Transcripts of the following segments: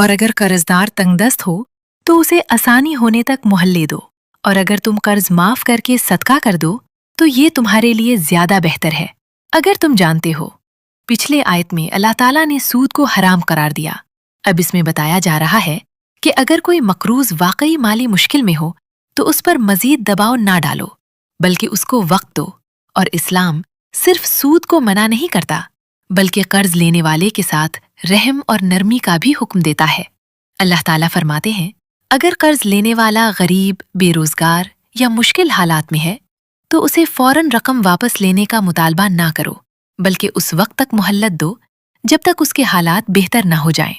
اور اگر قرضدار تنگدست ہو تو اسے آسانی ہونے تک مہلے دو، اور اگر تم قرض معاف کر کے صدقہ کر دو تو یہ تمہارے لیے زیادہ بہتر ہے، اگر تم جانتے ہو۔ پچھلے آیت میں اللہ تعالیٰ نے سود کو حرام قرار دیا۔ اب اس میں بتایا جا رہا ہے کہ اگر کوئی مقروض واقعی مالی مشکل میں ہو تو اس پر مزید دباؤ نہ ڈالو، بلکہ اس کو وقت دو۔ اور اسلام صرف سود کو منع نہیں کرتا، بلکہ قرض لینے والے کے ساتھ رحم اور نرمی کا بھی حکم دیتا ہے۔ اللہ تعالیٰ فرماتے ہیں، اگر قرض لینے والا غریب، بے روزگار یا مشکل حالات میں ہے تو اسے فوراً رقم واپس لینے کا مطالبہ نہ کرو، بلکہ اس وقت تک مہلت دو جب تک اس کے حالات بہتر نہ ہو جائیں۔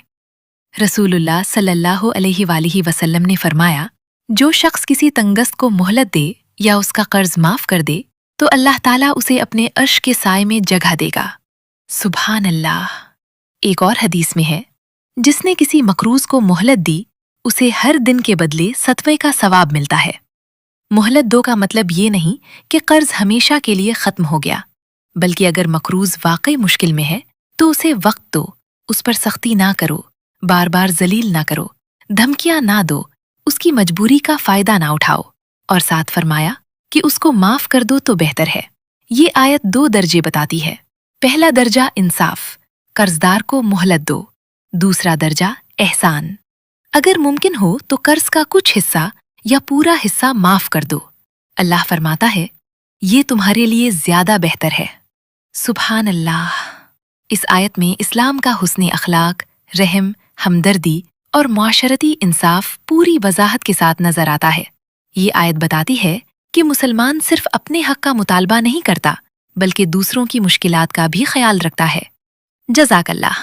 رسول اللہ صلی اللہ علیہ وآلہ وسلم نے فرمایا، جو شخص کسی تنگست کو مہلت دے یا اس کا قرض معاف کر دے تو اللہ تعالیٰ اسے اپنے عرش کے سائے میں جگہ دے گا۔ سبحان اللہ۔ ایک اور حدیث میں ہے، جس نے کسی مقروض کو مہلت دی اسے ہر دن کے بدلے 7ویں کا ثواب ملتا ہے۔ مہلت دو کا مطلب یہ نہیں کہ قرض ہمیشہ کے لیے ختم ہو گیا، بلکہ اگر مقروض واقعی مشکل میں ہے تو اسے وقت دو، اس پر سختی نہ کرو، بار بار ذلیل نہ کرو، دھمکیاں نہ دو، اس کی مجبوری کا فائدہ نہ اٹھاؤ، اور ساتھ فرمایا کہ اس کو معاف کر دو تو بہتر ہے۔ یہ آیت 2 درجے بتاتی ہے۔ پہلا درجہ انصاف، قرضدار کو مہلت دو۔ دوسرا درجہ احسان، اگر ممکن ہو تو قرض کا کچھ حصہ یا پورا حصہ معاف کر دو۔ اللہ فرماتا ہے، یہ تمہارے لیے زیادہ بہتر ہے۔ سبحان اللہ۔ اس آیت میں اسلام کا حسن اخلاق، رحم، ہمدردی اور معاشرتی انصاف پوری وضاحت کے ساتھ نظر آتا ہے۔ یہ آیت بتاتی ہے کہ مسلمان صرف اپنے حق کا مطالبہ نہیں کرتا، بلکہ دوسروں کی مشکلات کا بھی خیال رکھتا ہے۔ جزاک اللہ۔